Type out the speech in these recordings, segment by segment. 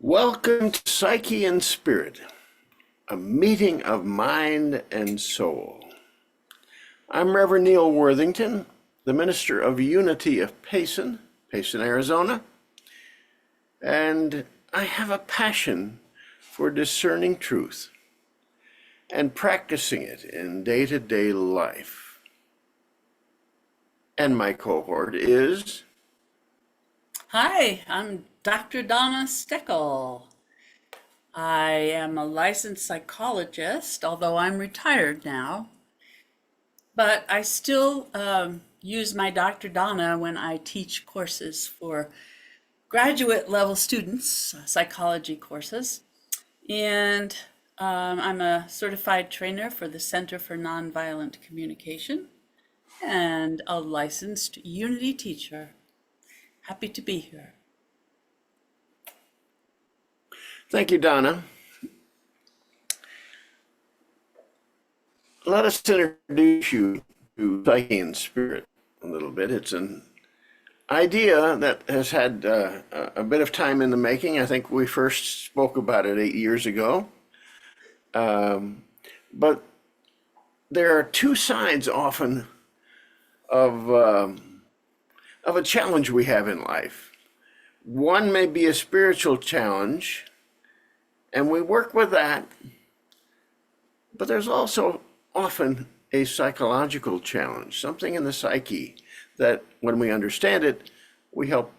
Welcome to Psyche and Spirit, a meeting of mind and soul. I'm Rev Neal Worthington, the Minister of Unity of Payson, Arizona, and I have a passion for discerning truth and practicing it in day-to-day life. And my cohort is... Hi, I'm Dr. Donna Steckal. I am a licensed psychologist, although I'm retired now. But I still use my Dr. Donna when I teach courses for graduate level students, psychology courses. And I'm a certified trainer for the Center for Nonviolent Communication and a licensed Unity teacher. Happy to be here. Thank you, Donna. Let us introduce you to Psyche and Spirit a little bit. It's an idea that has had a bit of time in the making. I think we first spoke about it 8 years ago. But there are two sides often of a challenge we have in life. One may be a spiritual challenge, and we work with that, but there's also often a psychological challenge, something in the psyche that when we understand it, we help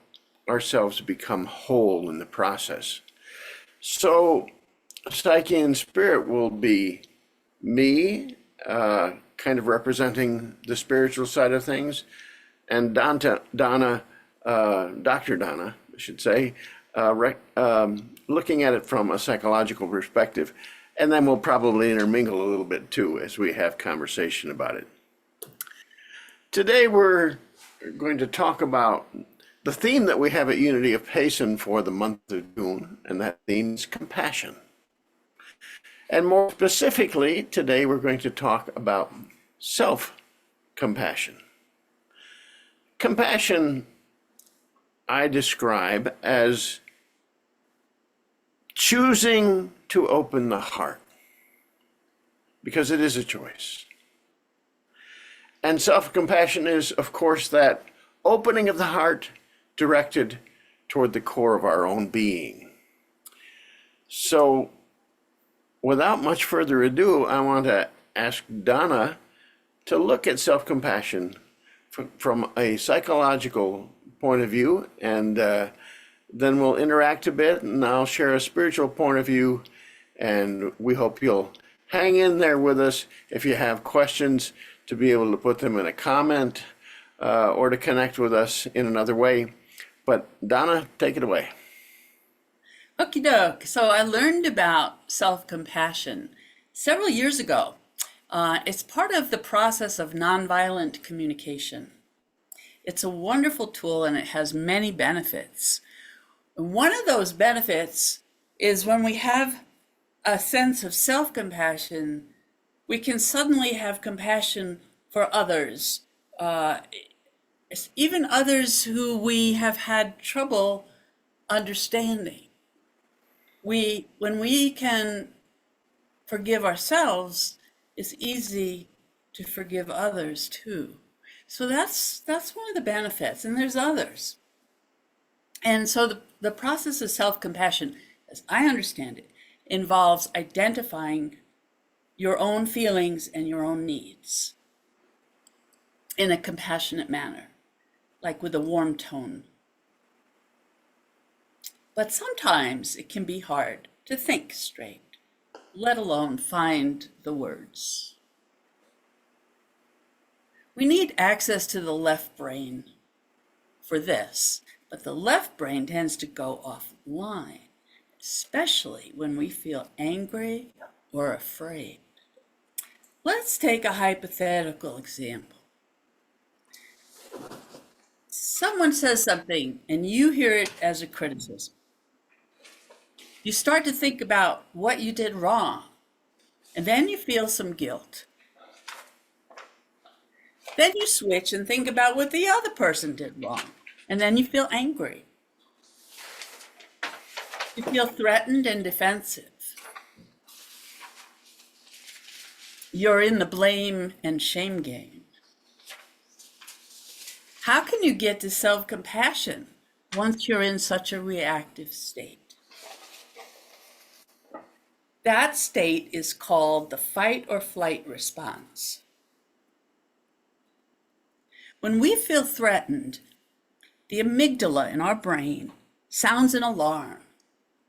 ourselves become whole in the process. So Psyche and Spirit will be me, kind of representing the spiritual side of things, and Dr. Donna, I should say, looking at it from a psychological perspective. And then we'll probably intermingle a little bit too as we have conversation about it. Today we're going to talk about the theme that we have at Unity of Payson for the month of June, and that theme is compassion. And more specifically, today we're going to talk about self-compassion. Compassion, I describe as choosing to open the heart, because it is a choice. And self-compassion is, of course, that opening of the heart directed toward the core of our own being. So, without much further ado, I want to ask Donna to look at self-compassion from a psychological point of view, and then we'll interact a bit, and I'll share a spiritual point of view, and we hope you'll hang in there with us if you have questions, to be able to put them in a comment or to connect with us in another way. But Donna, take it away. Okie doke. So I learned about self-compassion several years ago. It's part of the process of nonviolent communication. It's a wonderful tool and it has many benefits. One of those benefits is when we have a sense of self-compassion, we can suddenly have compassion for others, even others who we have had trouble understanding. When we can forgive ourselves, it's easy to forgive others too. So that's one of the benefits, and there's others. And so the process of self-compassion, as I understand it, involves identifying your own feelings and your own needs in a compassionate manner, like with a warm tone. But sometimes it can be hard to think straight, let alone find the words. We need access to the left brain for this, but the left brain tends to go offline, especially when we feel angry or afraid. Let's take a hypothetical example. Someone says something and you hear it as a criticism. You start to think about what you did wrong, and then you feel some guilt. Then you switch and think about what the other person did wrong, and then you feel angry. You feel threatened and defensive. You're in the blame and shame game. How can you get to self-compassion once you're in such a reactive state? That state is called the fight or flight response. When we feel threatened, the amygdala in our brain sounds an alarm,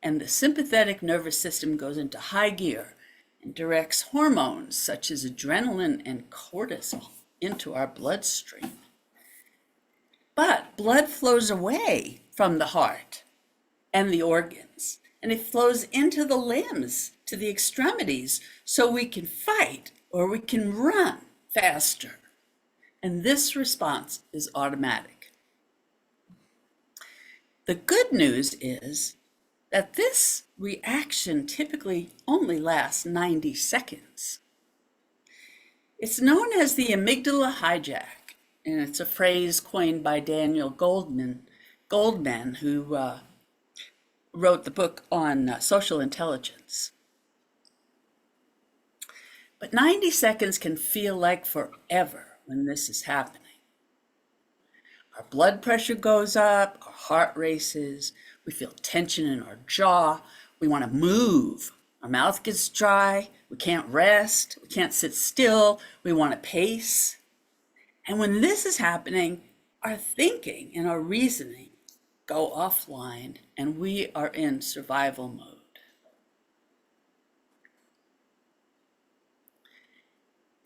and the sympathetic nervous system goes into high gear and directs hormones such as adrenaline and cortisol into our bloodstream. But blood flows away from the heart and the organs, and it flows into the limbs, to the extremities, so we can fight or we can run faster. And this response is automatic. The good news is that this reaction typically only lasts 90 seconds. It's known as the amygdala hijack, and it's a phrase coined by Daniel Goldman, who wrote the book on social intelligence. But 90 seconds can feel like forever when this is happening. Our blood pressure goes up, our heart races, we feel tension in our jaw, we want to move, our mouth gets dry, we can't rest, we can't sit still, we want to pace. And when this is happening, our thinking and our reasoning go offline and we are in survival mode.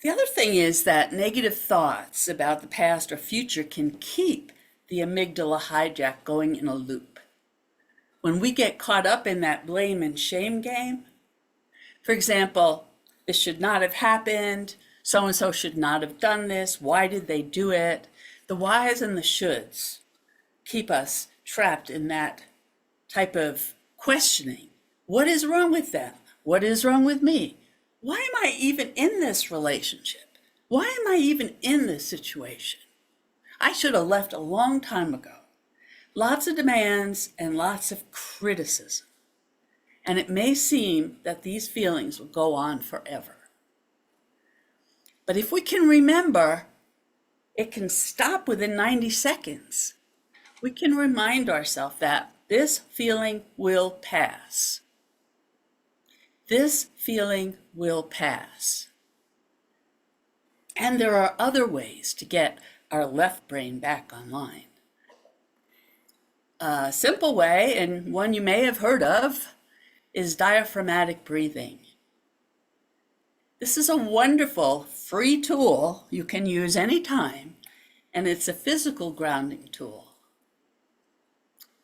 The other thing is that negative thoughts about the past or future can keep the amygdala hijack going in a loop. When we get caught up in that blame and shame game, for example, this should not have happened, so-and-so should not have done this, why did they do it? The whys and the shoulds keep us trapped in that type of questioning. What is wrong with them? What is wrong with me? Why am I even in this relationship? Why am I even in this situation? I should have left a long time ago. Lots of demands and lots of criticism. And it may seem that these feelings will go on forever. But if we can remember, it can stop within 90 seconds. We can remind ourselves that this feeling will pass. This feeling will pass. And there are other ways to get our left brain back online. A simple way, and one you may have heard of, is diaphragmatic breathing. This is a wonderful free tool you can use anytime, and it's a physical grounding tool.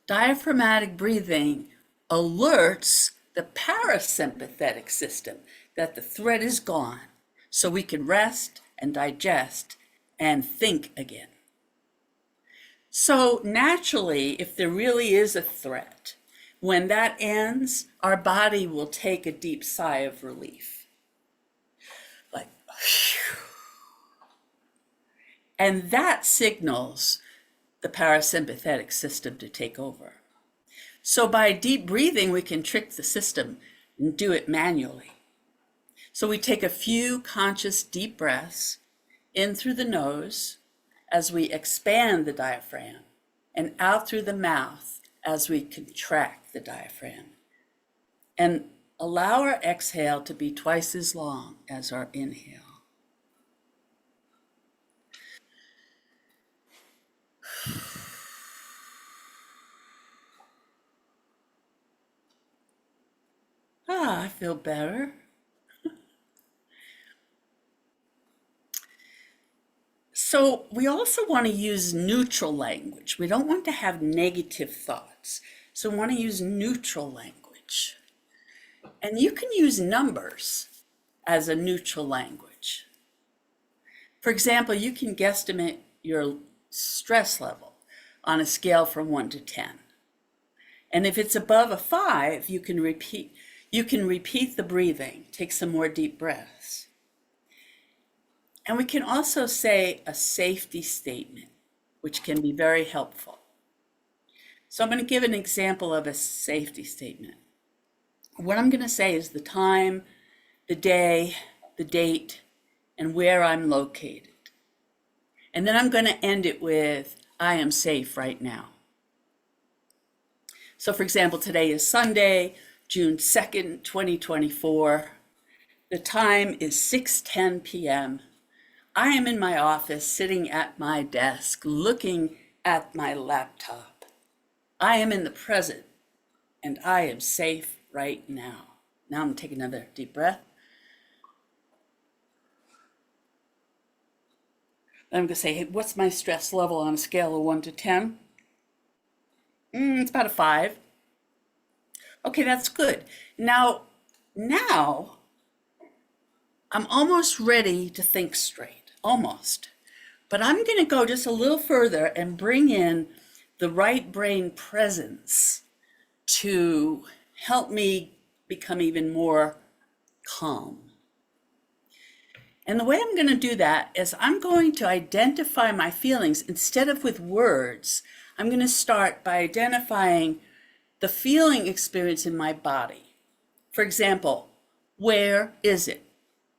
Diaphragmatic breathing alerts the parasympathetic system that the threat is gone, so we can rest and digest and think again. So naturally, if there really is a threat, when that ends, our body will take a deep sigh of relief. Like, phew. And that signals the parasympathetic system to take over. So by deep breathing, we can trick the system and do it manually. So we take a few conscious deep breaths in through the nose as we expand the diaphragm, and out through the mouth as we contract the diaphragm. And allow our exhale to be twice as long as our inhale. I feel better. So we also want to use neutral language. We don't want to have negative thoughts. So we want to use neutral language. And you can use numbers as a neutral language. For example, you can guesstimate your stress level on a scale from 1 to 10. And if it's above a 5, you can repeat the breathing, take some more deep breaths. And we can also say a safety statement, which can be very helpful. So I'm going to give an example of a safety statement. What I'm going to say is the time, the day, the date, and where I'm located. And then I'm going to end it with, I am safe right now. So for example, today is Sunday, June 2nd, 2024. The time is 6:10 p.m. I am in my office, sitting at my desk, looking at my laptop. I am in the present, and I am safe right now. Now I'm going to take another deep breath. I'm going to say, hey, what's my stress level on a scale of 1 to 10? It's about a 5. Okay, that's good. Now, I'm almost ready to think straight, almost. But I'm going to go just a little further and bring in the right brain presence to help me become even more calm. And the way I'm going to do that is I'm going to identify my feelings instead of with words. I'm going to start by identifying the feeling experience in my body. For example, where is it?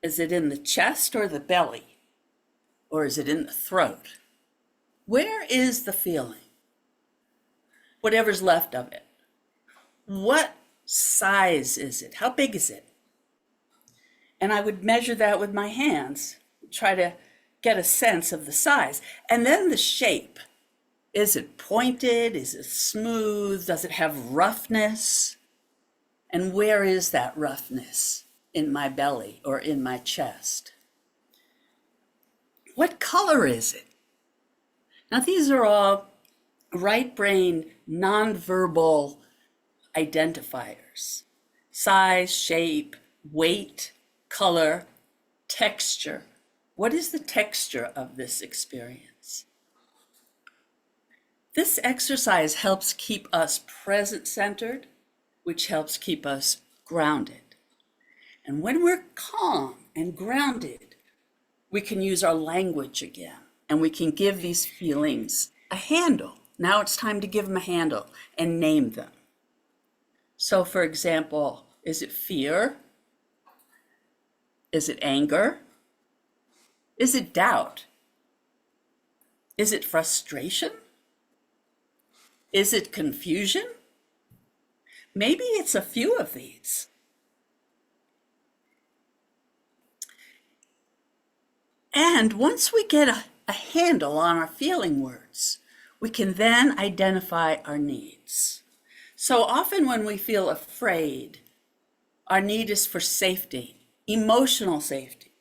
Is it in the chest or the belly? Or is it in the throat? Where is the feeling? Whatever's left of it. What size is it? How big is it? And I would measure that with my hands, try to get a sense of the size. And then the shape. Is it pointed? Is it smooth? Does it have roughness? And where is that roughness? In my belly or in my chest? What color is it? Now, these are all right brain nonverbal identifiers. Size, shape, weight, color, texture. What is the texture of this experience? This exercise helps keep us present-centered, which helps keep us grounded. And when we're calm and grounded, we can use our language again, and we can give these feelings a handle. Now it's time to give them a handle and name them. So for example, is it fear? Is it anger? Is it doubt? Is it frustration? Is it confusion? Maybe it's a few of these. And once we get a handle on our feeling words, we can then identify our needs. So often when we feel afraid, our need is for safety, emotional safety.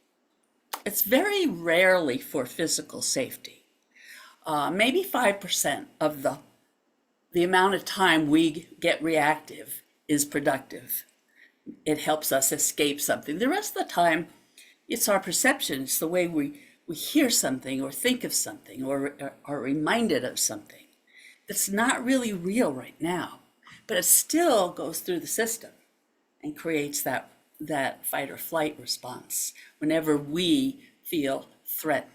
It's very rarely for physical safety. Maybe 5% of the amount of time we get reactive is productive. It helps us escape something. The rest of the time, it's our perception. It's the way we hear something or think of something or are reminded of something that's not really real right now, but it still goes through the system and creates that fight or flight response whenever we feel threatened.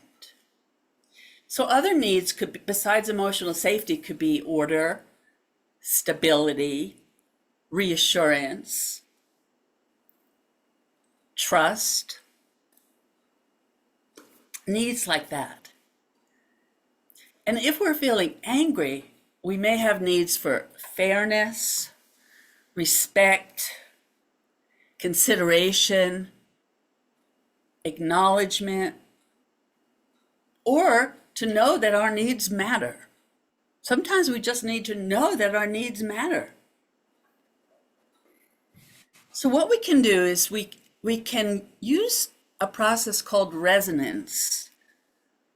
So other needs could be, besides emotional safety, could be order, stability, reassurance, trust, needs like that. And if we're feeling angry, we may have needs for fairness, respect, consideration, acknowledgement, or to know that our needs matter. Sometimes we just need to know that our needs matter. So what we can do is we can use a process called resonance,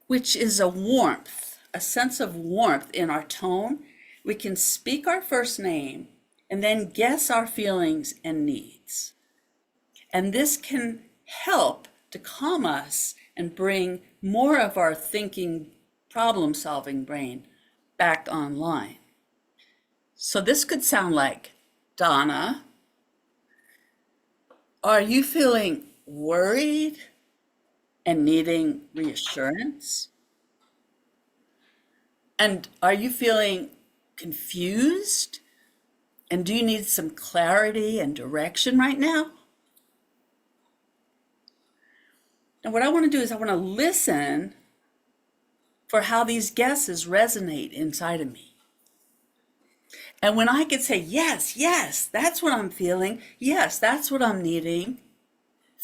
which is a warmth, a sense of warmth in our tone. We can speak our first name and then guess our feelings and needs. And this can help to calm us and bring more of our thinking, problem-solving brain back online. So this could sound like, Donna, are you feeling worried and needing reassurance? And are you feeling confused? And do you need some clarity and direction right now? Now, what I want to do is I want to listen for how these guesses resonate inside of me. And when I can say, yes, yes, that's what I'm feeling, yes, that's what I'm needing,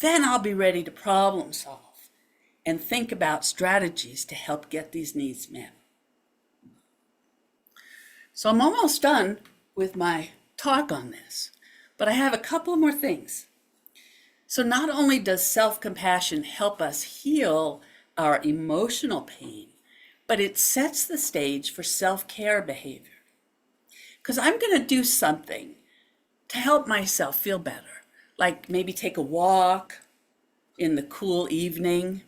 then I'll be ready to problem solve and think about strategies to help get these needs met. So I'm almost done with my talk on this, but I have a couple more things. So not only does self-compassion help us heal our emotional pain, but it sets the stage for self-care behavior. Because I'm going to do something to help myself feel better, like maybe take a walk in the cool evening,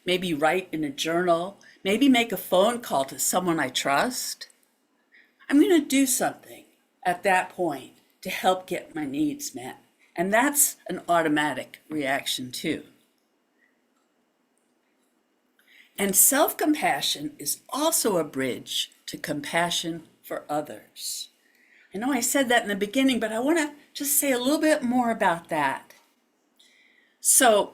maybe write in a journal, maybe make a phone call to someone I trust. I'm going to do something at that point to help get my needs met. And that's an automatic reaction too. And self-compassion is also a bridge to compassion for others. I know I said that in the beginning, but I want to just say a little bit more about that. So,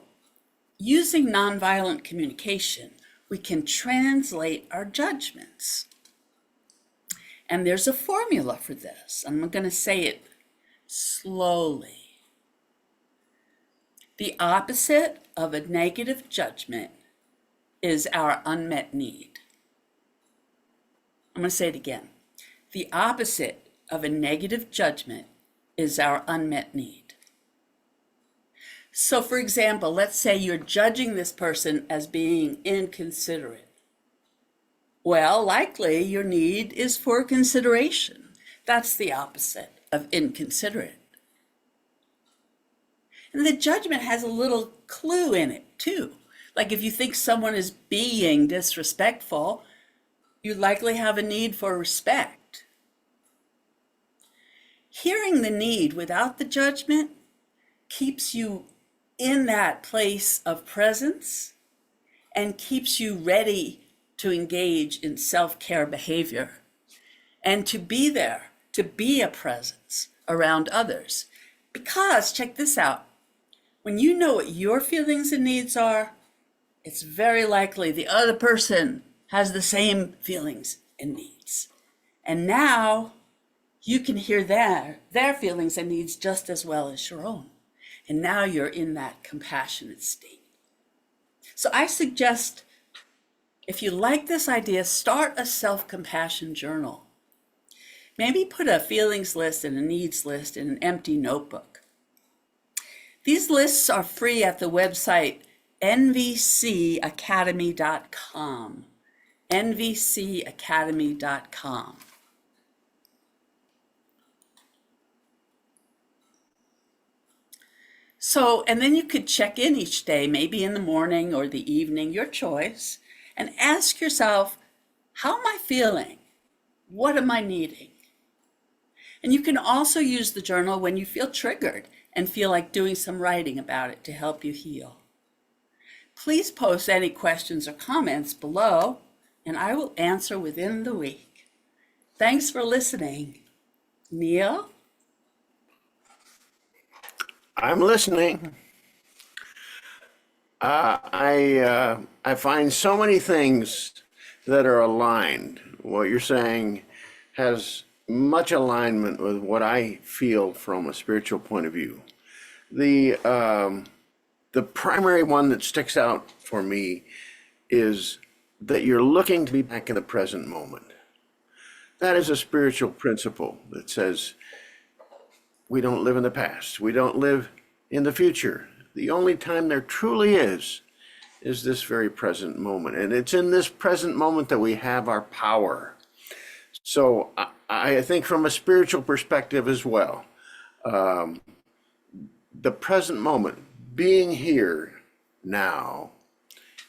using nonviolent communication, we can translate our judgments. And there's a formula for this. I'm going to say it slowly. The opposite of a negative judgment is our unmet need. I'm going to say it again. The opposite of a negative judgment is our unmet need. So for example, let's say you're judging this person as being inconsiderate. Well, likely your need is for consideration. That's the opposite of inconsiderate. And the judgment has a little clue in it too. Like if you think someone is being disrespectful, you likely have a need for respect. Hearing the need without the judgment keeps you in that place of presence and keeps you ready to engage in self-care behavior and to be there, to be a presence around others. Because, check this out, when you know what your feelings and needs are, it's very likely the other person has the same feelings and needs. And now you can hear their feelings and needs just as well as your own. And now you're in that compassionate state. So I suggest, if you like this idea, start a self-compassion journal. Maybe put a feelings list and a needs list in an empty notebook. These lists are free at the website nvcacademy.com. nvcacademy.com. So, and then you could check in each day, maybe in the morning or the evening, your choice, and ask yourself, how am I feeling? What am I needing? And you can also use the journal when you feel triggered and feel like doing some writing about it to help you heal. Please post any questions or comments below, and I will answer within the week. Thanks for listening. Neal? I'm listening. I find so many things that are aligned. What you're saying has much alignment with what I feel from a spiritual point of view. The primary one that sticks out for me is that you're looking to be back in the present moment. That is a spiritual principle that says we don't live in the past. We don't live in the future. The only time there truly is this very present moment. And it's in this present moment that we have our power. So I think from a spiritual perspective as well, the present moment, being here now,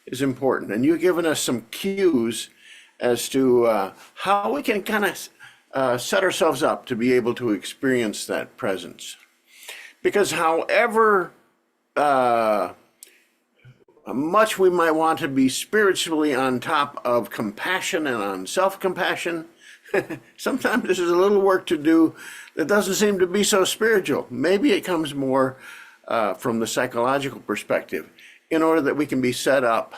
is important. And you've given us some cues as to how we can kind of set ourselves up to be able to experience that presence. Because however much we might want to be spiritually on top of compassion and on self-compassion, Sometimes there's a little work to do that doesn't seem to be so spiritual. Maybe it comes more from the psychological perspective in order that we can be set up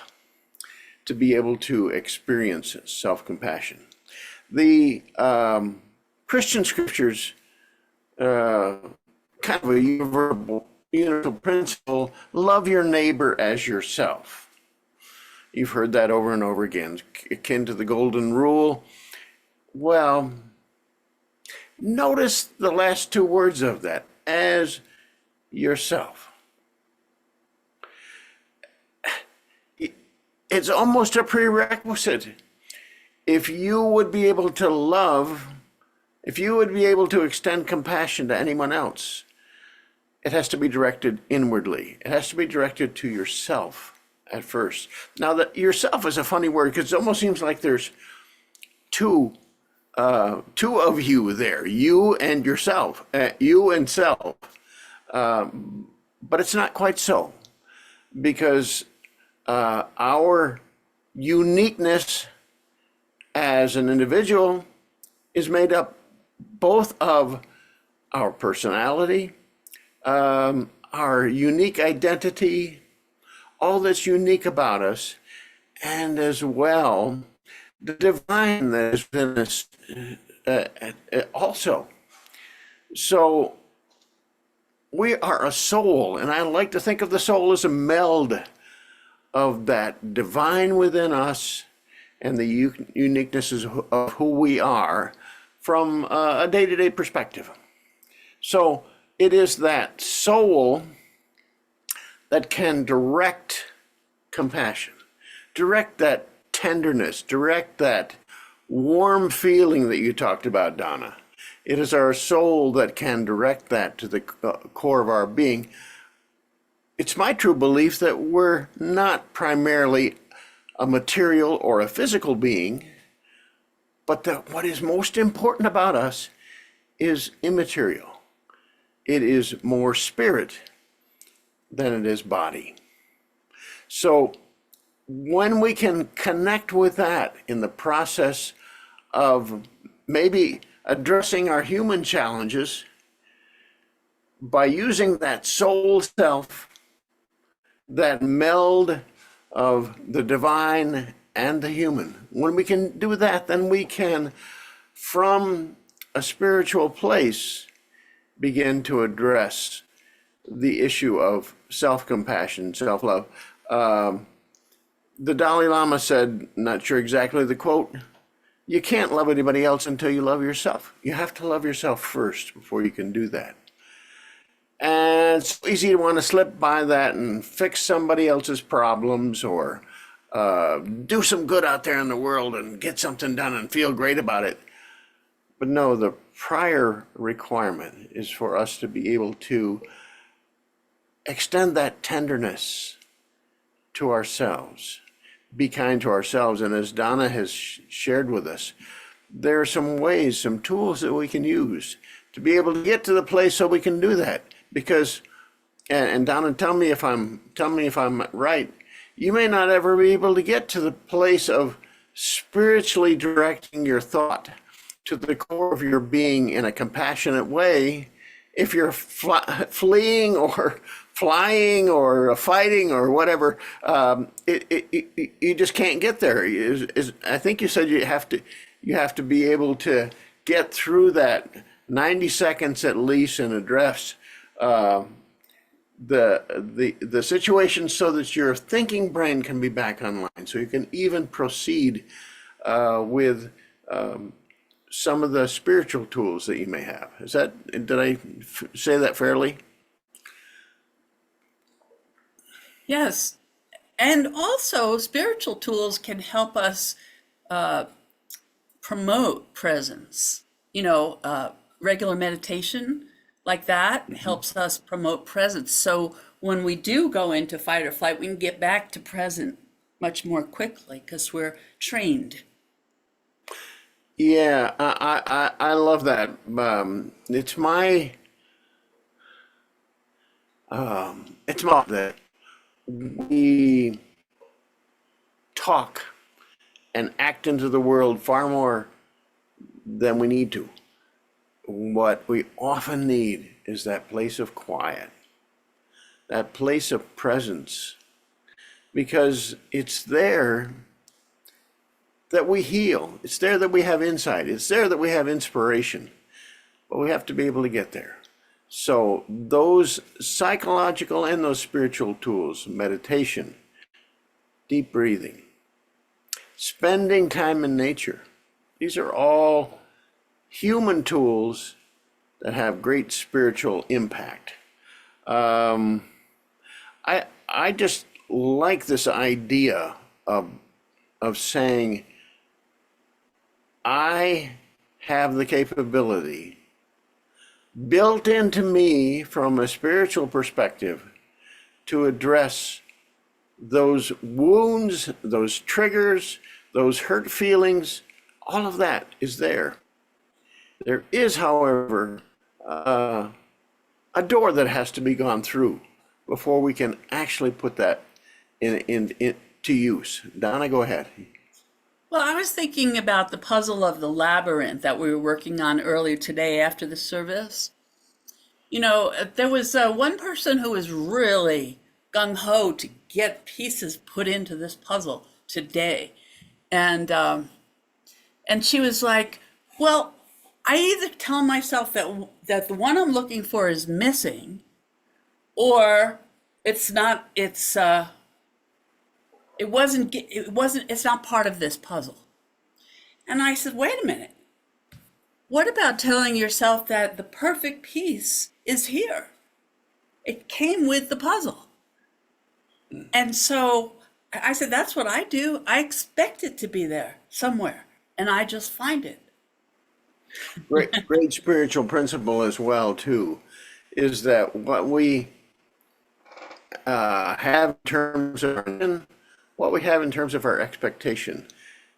to be able to experience self-compassion. The Christian scriptures, kind of a universal principle, love your neighbor as yourself. You've heard that over and over again, akin to the golden rule. Well, notice the last two words of that, as yourself. It's almost a prerequisite. If you would be able to love, if you would be able to extend compassion to anyone else, it has to be directed inwardly. It has to be directed to yourself at first. Now, that yourself is a funny word because it almost seems like there's two of you there, you and yourself, you and self. But it's not quite so, because our uniqueness as an individual is made up both of our personality, our unique identity, all that's unique about us, and as well the divine that is within us also. So we are a soul, and I like to think of the soul as a meld of that divine within us and the uniquenesses of who we are from a day-to-day perspective. So it is that soul that can direct compassion, direct that tenderness, direct that warm feeling that you talked about, Donna. It is our soul that can direct that to the core of our being. It's my true belief that we're not primarily a material or a physical being, but that what is most important about us is immaterial. It is more spirit than it is body. So when we can connect with that in the process of maybe addressing our human challenges by using that soul self, that meld of the divine and the human, when we can do that, then we can, from a spiritual place, begin to address the issue of self-compassion, self-love. The Dalai Lama said, not sure exactly the quote, you can't love anybody else until you love yourself. You have to love yourself first before you can do that. And it's so easy to want to slip by that and fix somebody else's problems or do some good out there in the world and get something done and feel great about it. But no, the prior requirement is for us to be able to extend that tenderness to ourselves, be kind to ourselves. And as Donna has shared with us, there are some ways, some tools that we can use to be able to get to the place so we can do that. Because, and Donna, tell me if I'm right, you may not ever be able to get to the place of spiritually directing your thought to the core of your being in a compassionate way if you're fleeing or flying or fighting or whatever. You just can't get there. I think you said you have to be able to get through that 90 seconds at least and address the situation so that your thinking brain can be back online, so you can even proceed with some of the spiritual tools that you may have. Did I say that fairly? Yes. And also, spiritual tools can help us promote presence. Regular meditation like that helps us promote presence. So when we do go into fight or flight, we can get back to present much more quickly because we're trained. Yeah, I love that. It's my that we talk and act into the world far more than we need to. What we often need is that place of quiet, that place of presence, because it's there that we heal. It's there that we have insight. It's there that we have inspiration, but we have to be able to get there. So those psychological and those spiritual tools, meditation, deep breathing, spending time in nature, these are all human tools that have great spiritual impact. I just like this idea of saying, I have the capability built into me from a spiritual perspective to address those wounds, those triggers, those hurt feelings. All of that is there. There is, however, a door that has to be gone through before we can actually put that to use. Donna, go ahead. Well, I was thinking about the puzzle of the labyrinth that we were working on earlier today after the service. You know, there was one person who was really gung-ho to get pieces put into this puzzle today. And she was like, well, I either tell myself that the one I'm looking for is missing, or it's not part of this puzzle. And I said, wait a minute. What about telling yourself that the perfect piece is here? It came with the puzzle. And so I said, that's what I do. I expect it to be there somewhere, and I just find it. Great spiritual principle as well, too, is that what we have in terms of what we have in terms of our expectation,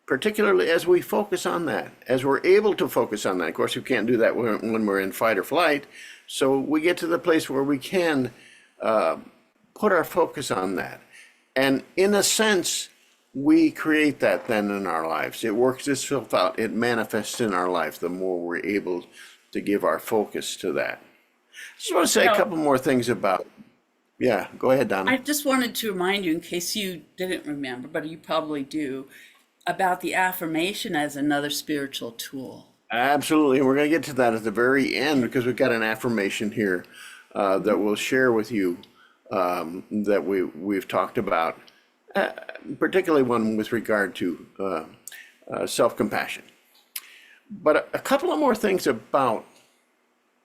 particularly as we focus on that, as we're able to focus on that. Of course, we can't do that when we're in fight or flight. So we get to the place where we can put our focus on that. And in a sense, we create that then in our lives. It works itself out. It manifests in our life the more we're able to give our focus to that. I just want to say a couple more things about. Yeah, go ahead, Donna. I just wanted to remind you, in case you didn't remember, but you probably do, about the affirmation as another spiritual tool. Absolutely. And we're going to get to that at the very end, because we've got an affirmation here that we'll share with you that we've talked about, particularly one with regard to self-compassion. But a couple of more things about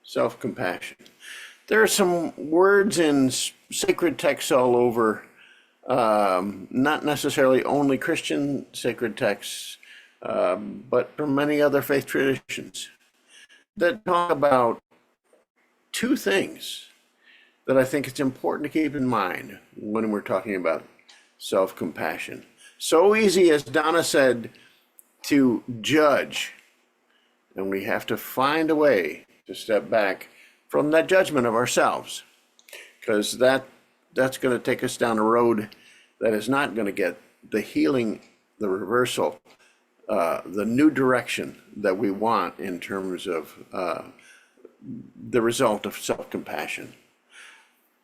self-compassion. There are some words in sacred texts all over, not necessarily only Christian sacred texts, but from many other faith traditions, that talk about two things that I think it's important to keep in mind when we're talking about self-compassion. So easy, as Donna said, to judge, and we have to find a way to step back from that judgment of ourselves, because that's going to take us down a road that is not going to get the healing, the reversal, the new direction that we want in terms of the result of self-compassion.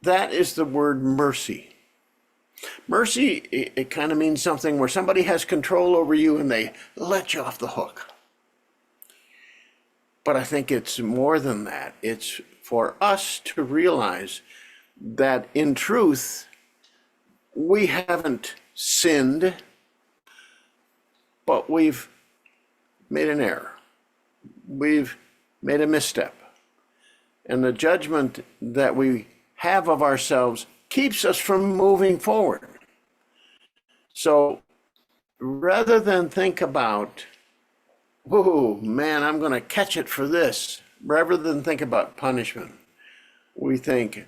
That is the word mercy. Mercy, it kind of means something where somebody has control over you and they let you off the hook. But I think it's more than that. It's for us to realize that in truth, we haven't sinned, but we've made an error. We've made a misstep. And the judgment that we have of ourselves keeps us from moving forward. So rather than think about, oh man, I'm going to catch it for this, rather than think about punishment, we think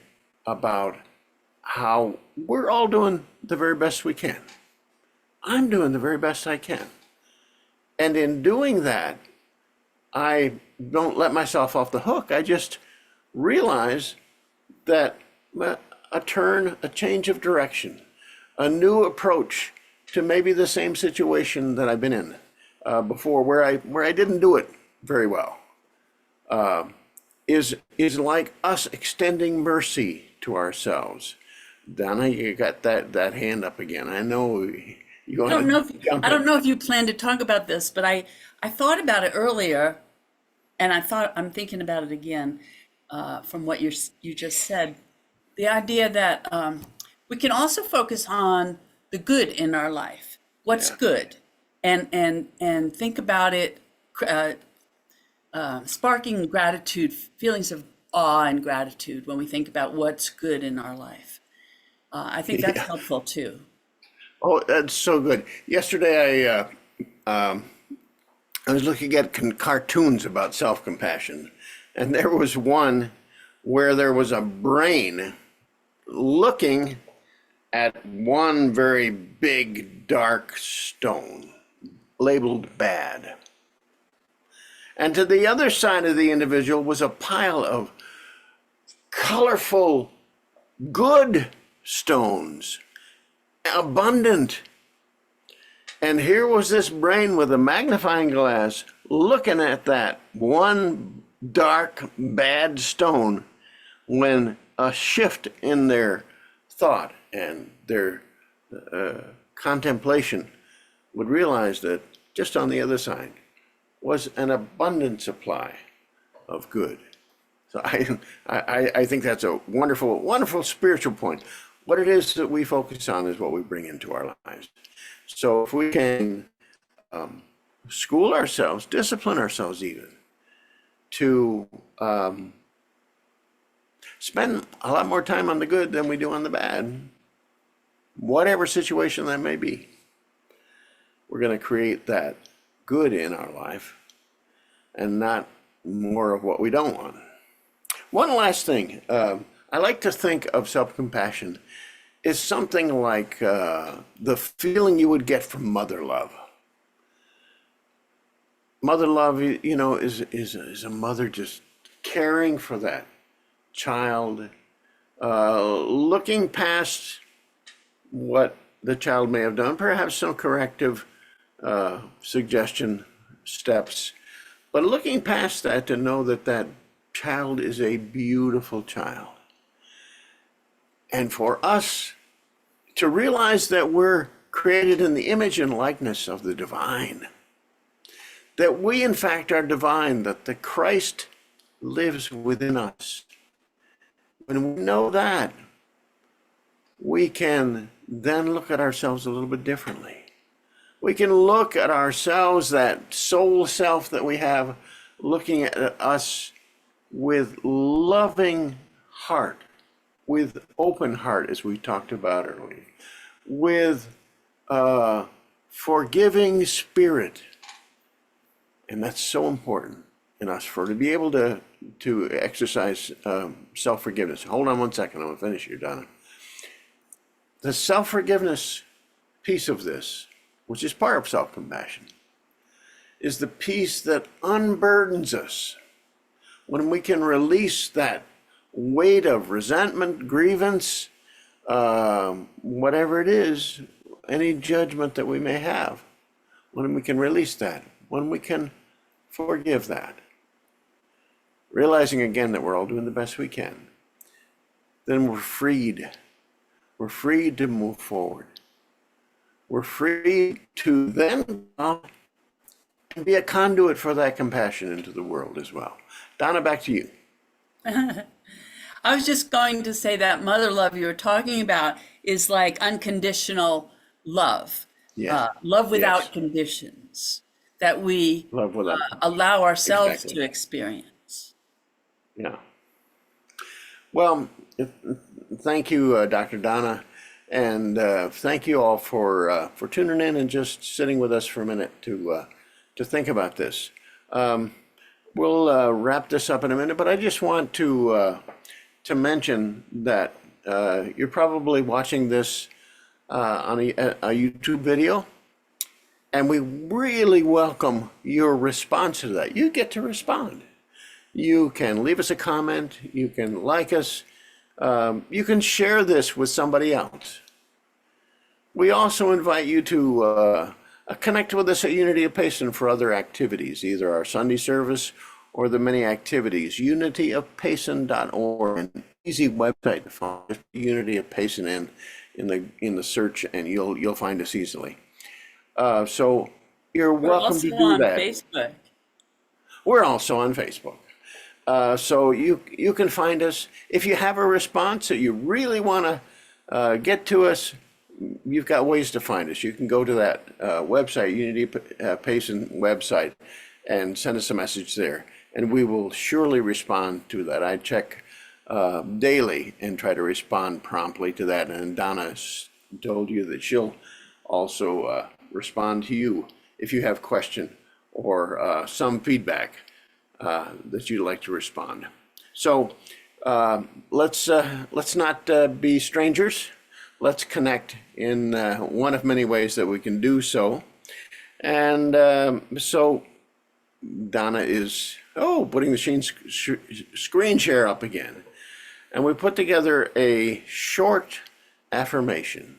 about how we're all doing the very best we can. I'm doing the very best I can. And in doing that, I don't let myself off the hook. I just realize that a turn, a change of direction, a new approach to maybe the same situation that I've been in before, where I didn't do it very well, is like us extending mercy to ourselves. Donna, you got that hand up again. I know you I want don't know to if jump I in. don't know if you plan to talk about this, but I thought about it earlier, and I'm thinking about it again from what you just said. The idea that we can also focus on the good in our life. What's Yeah, good, and think about it, uh, sparking gratitude, feelings of awe and gratitude when we think about what's good in our life. I think that's yeah. helpful too. Oh, that's so good. Yesterday, I was looking at cartoons about self-compassion, and there was one where there was a brain looking at one very big dark stone labeled bad. And to the other side of the individual was a pile of colorful, good stones, abundant. And here was this brain with a magnifying glass looking at that one dark, bad stone when a shift in their thought and their contemplation would realize that just on the other side was an abundant supply of good. So I think that's a wonderful, wonderful spiritual point. What it is that we focus on is what we bring into our lives. So if we can school ourselves, discipline ourselves even, to spend a lot more time on the good than we do on the bad, whatever situation that may be, we're going to create that good in our life and not more of what we don't want. One last thing, I like to think of self-compassion is something like the feeling you would get from mother love. Mother love, you know, is a mother just caring for that child, looking past what the child may have done, perhaps some corrective suggestion steps, but looking past that to know that that child is a beautiful child. And for us to realize that we're created in the image and likeness of the divine, that we in fact are divine, that the Christ lives within us. When we know that, we can then look at ourselves a little bit differently. We can look at ourselves, that soul self that we have, looking at us with loving heart, with open heart, as we talked about earlier, with forgiving spirit. And that's so important in us for to be able to exercise self-forgiveness. Hold on one second, I'm gonna finish here, Donna. The self-forgiveness piece of this, which is part of self-compassion, is the piece that unburdens us when we can release that weight of resentment, grievance, whatever it is, any judgment that we may have, when we can release that, when we can forgive that, realizing again that we're all doing the best we can, then we're freed. We're free to move forward. We're free to then be a conduit for that compassion into the world as well. Donna, back to you. I was just going to say that mother love you were talking about is like unconditional love, Yeah. love Yes. without conditions that we Love without. allow ourselves Exactly. to experience. Yeah. Well, thank you, Dr. Donna, and thank you all for tuning in and just sitting with us for a minute to think about this. We'll wrap this up in a minute, but I just want to mention that you're probably watching this on a YouTube video, and we really welcome your response to that. You get to respond. You can leave us a comment. You can like us. You can share this with somebody else. We also invite you to connect with us at Unity of Payson for other activities, either our Sunday service or the many activities. unityofpayson.org, an easy website to find. Just put Unity of Payson in the search, and you'll find us easily. So you're We're welcome to also do on that. Facebook. We're also on Facebook. So you can find us. If you have a response that you really want to get to us, you've got ways to find us. You can go to that website, Unity Payson website, and send us a message there, and we will surely respond to that. I check daily and try to respond promptly to that, and Donna told you that she'll also respond to you if you have question or some feedback that you'd like to respond. So let's not be strangers. Let's connect in one of many ways that we can do so. And so Donna is putting the screen share up again, and we put together a short affirmation.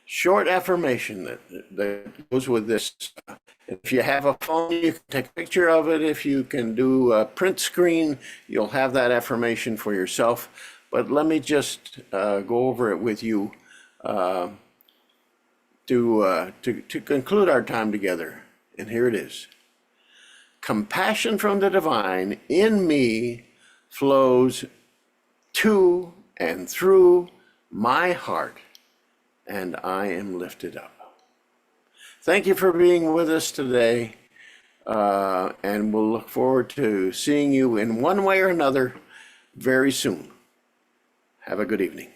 Short affirmation that goes with this. If you have a phone, you can take a picture of it. If you can do a print screen, you'll have that affirmation for yourself. But let me just go over it with you to conclude our time together. And here it is. Compassion from the divine in me flows to and through my heart, and I am lifted up. Thank you for being with us today, and we'll look forward to seeing you in one way or another very soon. Have a good evening.